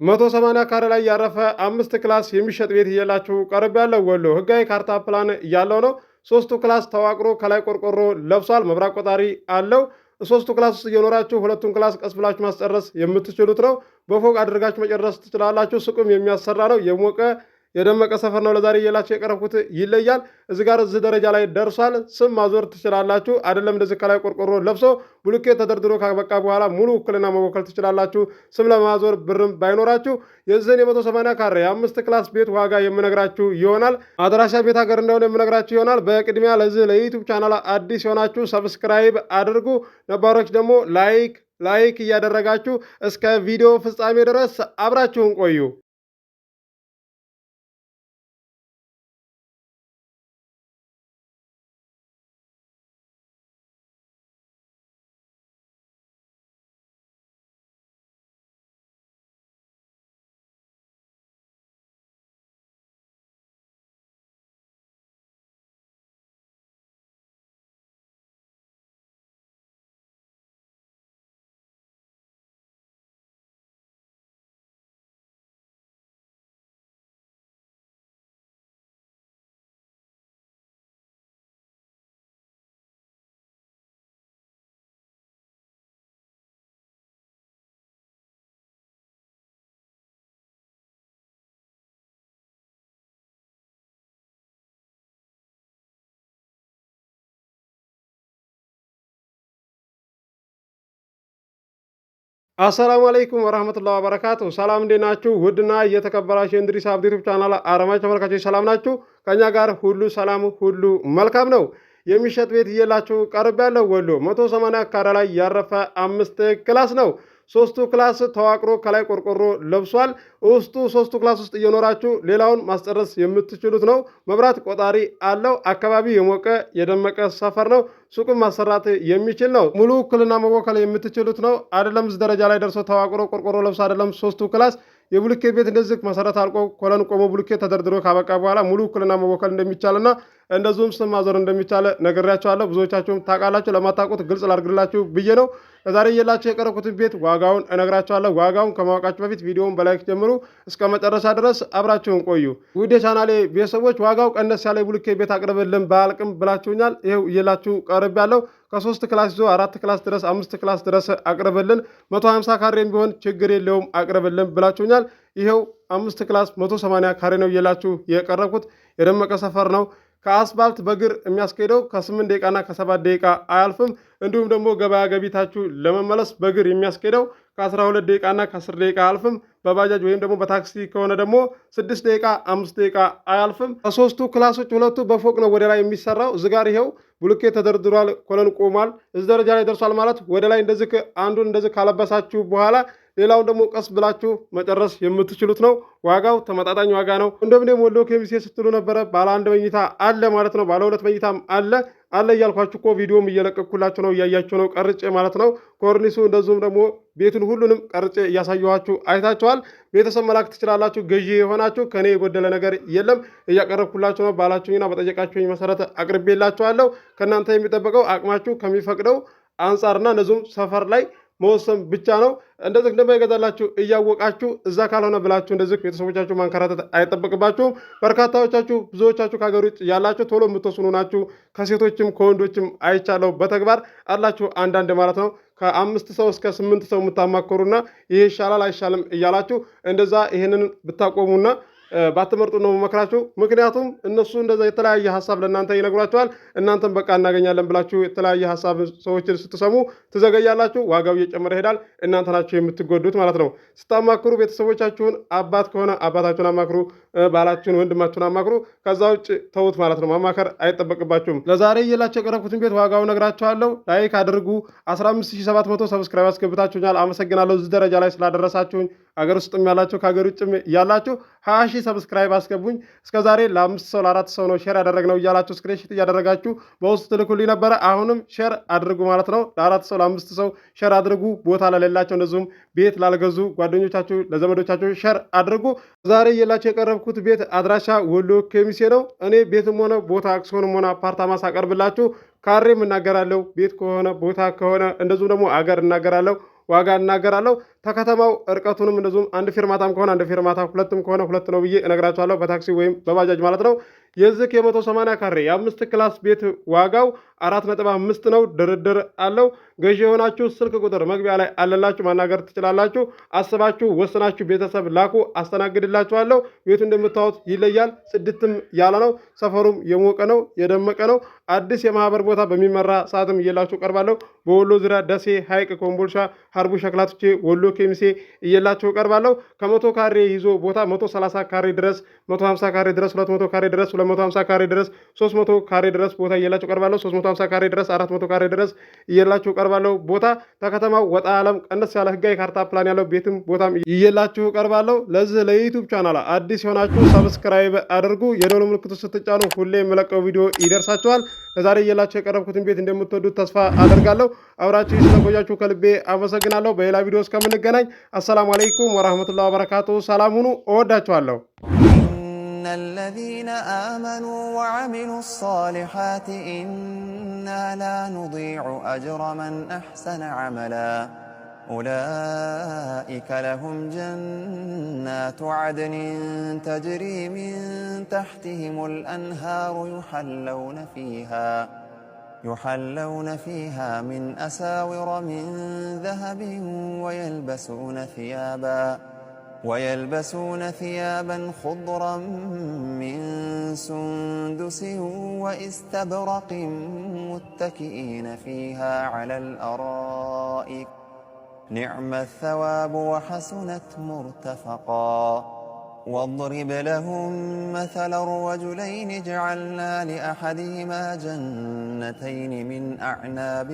180 ካሬ ላይ ያረፈ 5 ክላስ የሚሸጥ ቤት እየላችሁ ቀርብ ያለው ወሎ ህጋዊ ካርታ ፕላን ያለው ነው። 3 ክላስ ተዋቅሮ ከላይ ቆርቆሮ ለብሷል። መብራት ቆጣሪ አለው። 3 ክላስ ውስጥ እየኖራችሁ 2ቱን ክላስ ቀስ ብላችሁ ማስጨረስ የምትችሉት ነው። በፎቅ አድርጋችሁ መጨረስ ትችላላችሁ። ሱቅም የሚያሰራ ነው። የሞቀ የደመቀ ሰፈር ነው። ለዛሬ እየላችሁ የቀረብኩት ይለያል። እዚህ ደረጃ ላይ ደርሷል። ስም ማዞር ትችላላችሁ። አይደለም እንደዚህ ከላይ ቆርቆሮ ለብሶ ብሎኬት ተደርድሮ ካበቃ በኋላ ሙሉ ውክልና መወከል ትችላላችሁ። ስም ለማዞር ብርም ባይኖራችሁ የዚህን የ180 ካሬ የ5 ክላስ ቤት ዋጋ የምነግራችሁ ይሆናል። አድራሻ ቤት ሀገር እንደሆነ የምነግራችሁ ይሆናል። በቅድሚያ ለዚህ ለዩቲዩብ ቻናል አዲስ የሆናችሁ ሰብስክራይብ አድርጉ። ነባሮች ደግሞ ላይክ እያደረጋችሁ እስከ ቪዲዮ ፍጻሜ ድረስ አብራችሁን ቆዩ። አሰላሙ አለይኩም ወራህመቱላሂ ወበረካቱ። ሰላም እንዴት ናችሁ? ውድና እየተከበራችሁ የእንድሪስ አብዲ ዩቲዩብ ቻናል አረማጭ ተመልካቾች ሰላም ናችሁ? ከኛ ጋር ሁሉ ሰላም ሁሉ መልካም ነው። የሚሸጥ ቤት እየላችሁ ቀርብ ያለው ወሎ 180 ካሬ ላይ ያረፈ 5 ክላስ ነው። 3 ክላስ ተዋቅሮ ከላይ ቆርቆሮ ለብሷል። ውስጡ 3 ክላስ ውስጥ እየኖራችሁ ሌላውን ማስጨረስ የምትችሉት ነው። መብራት ቆጣሪ አለው። አካባቢ የሞቀ የደመቀ ሰፈር ነው። ሱቅም ማሰራት የሚችል ነው። ሙሉ ውክልና መወከል የምትችሉት ነው። አይደለም እዚህ ደረጃ ላይ ደርሶ ተዋቅሮ ቆርቆሮ ለብሶ አይደለም 3 ክላስ የብሎኬት ቤት እንደዚህ መሰረት አልቆ ኮለን ቆሞ ብሎኬት ተደርድሮ ካበቃ በኋላ ሙሉ ውክልና መወከል እንደሚቻልና እንደዚሁም ስም ማዞር እንደሚቻል ነግሬያችኋለሁ። ብዙዎቻችሁም ታውቃላችሁ። ለማታውቁት ግልጽ ላድርግላችሁ ብዬ ነው ዛሬ እየላችሁ የቀረብኩትን ቤት ዋጋውን እነግራችኋለሁ። ዋጋውን ከማወቃችሁ በፊት ቪዲዮውን በላይክ ጀምሩ፣ እስከ መጨረሻ ድረስ አብራችሁን ቆዩ። ውድ የቻናሌ ቤተሰቦች ዋጋው ቀነስ ያለ ብሎኬት ቤት አቅርብልን በአልቅም ብላችሁኛል። ይኸው እየላችሁ ቀርብ ያለው ከ3 ክላስ ይዞ 4 ክላስ ድረስ 5 ክላስ ድረስ አቅርብልን 150 ካሬም ቢሆን ችግር የለውም አቅርብልን ብላችሁኛል። ይኸው 5 ክላስ 180 ካሬ ነው እየላችሁ የቀረብኩት። የደመቀ ሰፈር ነው። ከአስፋልት በእግር የሚያስኬደው ከ8 ደቂቃና ከ7 ደቂቃ አያልፍም። እንዲሁም ደግሞ ገበያ ገቢታችሁ ለመመለስ በእግር የሚያስኬደው ከ12 ደቂቃና ከ10 ደቂቃ አያልፍም። በባጃጅ ወይም ደግሞ በታክሲ ከሆነ ደግሞ 6 ደቂቃ 5 ደቂቃ አያልፍም። ከ3 ክላሶች 2ቱ በፎቅ ነው ወደ ላይ የሚሰራው። እዚህ ጋር ይኸው ብሎኬት ተደርድሯል፣ ኮለን ቆሟል። እዚህ ደረጃ ላይ ደርሷል ማለት ወደ ላይ እንደዚህ አንዱን እንደዚህ ካለበሳችሁ በኋላ ሌላውን ደግሞ ቀስ ብላችሁ መጨረስ የምትችሉት ነው። ዋጋው ተመጣጣኝ ዋጋ ነው። እንደምንም ወሎ ኬሚሴ ስትሉ ነበረ። ባለ 1 መኝታ አለ ማለት ነው። ባለ 2 መኝታም አለ እያልኳችሁ እኮ ቪዲዮም እየለቀኩላችሁ ነው፣ እያያችሁ ነው ቀርጬ ማለት ነው። ኮርኒሱ እንደዚሁም ደግሞ ቤቱን ሁሉንም ቀርጬ እያሳየኋችሁ አይታችኋል። ቤተሰብ መላክ ትችላላችሁ። ገዢ የሆናችሁ ከኔ የጎደለ ነገር የለም፣ እያቀረብኩላችሁ ነው። ባላችሁኝና በጠየቃችሁኝ መሰረት አቅርቤላችኋለሁ። ከእናንተ የሚጠበቀው አቅማችሁ ከሚፈቅደው አንጻርና እነዚሁም ሰፈር ላይ መወሰን ብቻ ነው። እንደዚህ እንደማይገዛላችሁ እያወቃችሁ እዛ ካልሆነ ብላችሁ እንደዚህ ቤተሰቦቻችሁ ማንከራተት አይጠበቅባችሁም። ብዙዎቻችሁ ከሀገር ውጭ ያላችሁ ቶሎ የምትወስኑ ናችሁ። ከሴቶችም ከወንዶችም አይቻለሁ። በተግባር አላችሁ አንዳንድ ማለት ነው። ከ5 ሰው እስከ 8 ሰው የምታማከሩና ይሄ ይሻላል አይሻልም እያላችሁ እንደዛ ይሄንን ብታቆሙና ባትመርጡ ነው መክራችሁ። ምክንያቱም እነሱ እንደዛ የተለያየ ሀሳብ ለእናንተ ይነግሯቸዋል። እናንተም በቃ እናገኛለን ብላችሁ የተለያየ ሀሳብ ሰዎችን ስትሰሙ ትዘገያላችሁ። ዋጋው እየጨመረ ይሄዳል። እናንተ ናችሁ የምትጎዱት ማለት ነው። ስታማክሩ ቤተሰቦቻችሁን፣ አባት ከሆነ አባታችሁን አማክሩ፣ ባላችሁን፣ ወንድማችሁን አማክሩ። ከዛ ውጭ ተውት ማለት ነው። ማማከር አይጠበቅባችሁም። ለዛሬ እየላችሁ የቀረብኩትን ቤት ዋጋው ነግራችኋለሁ። ላይክ አድርጉ። 15700 ሰብስክራይብ አስገብታችሁኛል። አመሰግናለሁ። እዚህ ደረጃ ላይ ስላደረሳችሁኝ። ሀገር ውስጥም ያላችሁ ከሀገር ውጭም ያላችሁ 20,000 ሰብስክራይብ አስገቡኝ። እስከዛሬ ለ5 ሰው ለ4 ሰው ነው ሼር ያደረግነው እያላችሁ ስክሪንሾት እያደረጋችሁ በውስጥ ትልኩልኝ ነበረ። አሁንም ሼር አድርጉ ማለት ነው። ለ4 ሰው ለ5 ሰው ሼር አድርጉ። ቦታ ለሌላቸው እንደዚሁም ቤት ላልገዙ ጓደኞቻችሁ ለዘመዶቻችሁ ሼር አድርጉ። ዛሬ እየላችሁ የቀረብኩት ቤት አድራሻ ወሎ ኬሚሴ ነው። እኔ ቤትም ሆነ ቦታ አክሲዮንም ሆነ አፓርታማ ሳቀርብላችሁ ካሬም እናገራለሁ። ቤት ከሆነ ቦታ ከሆነ እንደዚሁም ደግሞ አገር እናገራለሁ። ዋጋ እናገራለሁ። ተከተማው እርቀቱንም እንደዚሁም አንድ ፊርማታም ከሆነ አንድ ፊርማታ ሁለትም ከሆነ ሁለት ነው ብዬ እነግራችኋለሁ። በታክሲ ወይም በባጃጅ ማለት ነው። የዚህ የ180 ካሬ የ5 ክላስ ቤት ዋጋው 4.5 ነው። ድርድር አለው። ገዢ የሆናችሁ ስልክ ቁጥር መግቢያ ላይ አለላችሁ፣ ማናገር ትችላላችሁ። አስባችሁ ወስናችሁ ቤተሰብ ላኩ፣ አስተናግድላችኋለሁ። ቤቱ እንደምታዩት ይለያል። ጽድትም ያለ ነው። ሰፈሩም የሞቀ ነው፣ የደመቀ ነው። አዲስ የማህበር ቦታ በሚመራ ሰዓትም እየላችሁ ቀርባለሁ። በወሎ ዙሪያ ደሴ፣ ሐይቅ፣ ኮምቦልሻ፣ ሀርቡ፣ ሸክላቶቼ፣ ወሎ ኬሚሴ እየላችሁ ቀርባለሁ። ከ100 ካሬ ይዞ ቦታ 130 ካሬ ድረስ 150 ካሬ ድረስ 200 ካሬ ድረስ 250 ካሬ ድረስ 300 ካሬ ድረስ ቦታ እየላችሁ ቀርባለሁ። 350 ካሬ ድረስ 400 ካሬ ድረስ እየላችሁ ቀርባለሁ። ቦታ ከከተማው ወጣ ያለም ቀነስ ያለ ህጋዊ ካርታ ፕላን ያለው ቤትም ቦታም እየላችሁ ቀርባለሁ። ለዚህ ለዩቲዩብ ቻናል አዲስ የሆናችሁ ሰብስክራይብ አድርጉ። የደወል ምልክቱ ስትጫኑ ሁሌ የምለቀው ቪዲዮ ይደርሳችኋል። ለዛሬ እየላችሁ የቀረብኩትን ቤት እንደምትወዱት ተስፋ አደርጋለሁ። አብራችሁ ስለቆያችሁ ከልቤ አመሰግናለሁ። በሌላ ቪዲዮ እስከምንገናኝ አሰላሙ አለይኩም ወራህመቱላሂ ወበረካቱ። ሰላም ሁኑ። እወዳችኋለሁ። الذين آمنوا وعملوا الصالحات إنا لا نضيع أجر من أحسن عملا أولئك لهم جنات عدن تجري من تحتهم الأنهار يحلون فيها من أساور من ذهب ويلبسون ثيابا خضرا من سندس وإستبرق متكئين فيها على الأرائك نعم الثواب وحسنت مرتفقا واضرب لهم مثل الرجلين جعلنا لأحدهما جنتين من أعناب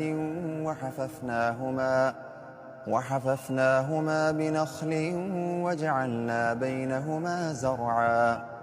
وحففناهما بنخل وجعلنا بينهما زرعا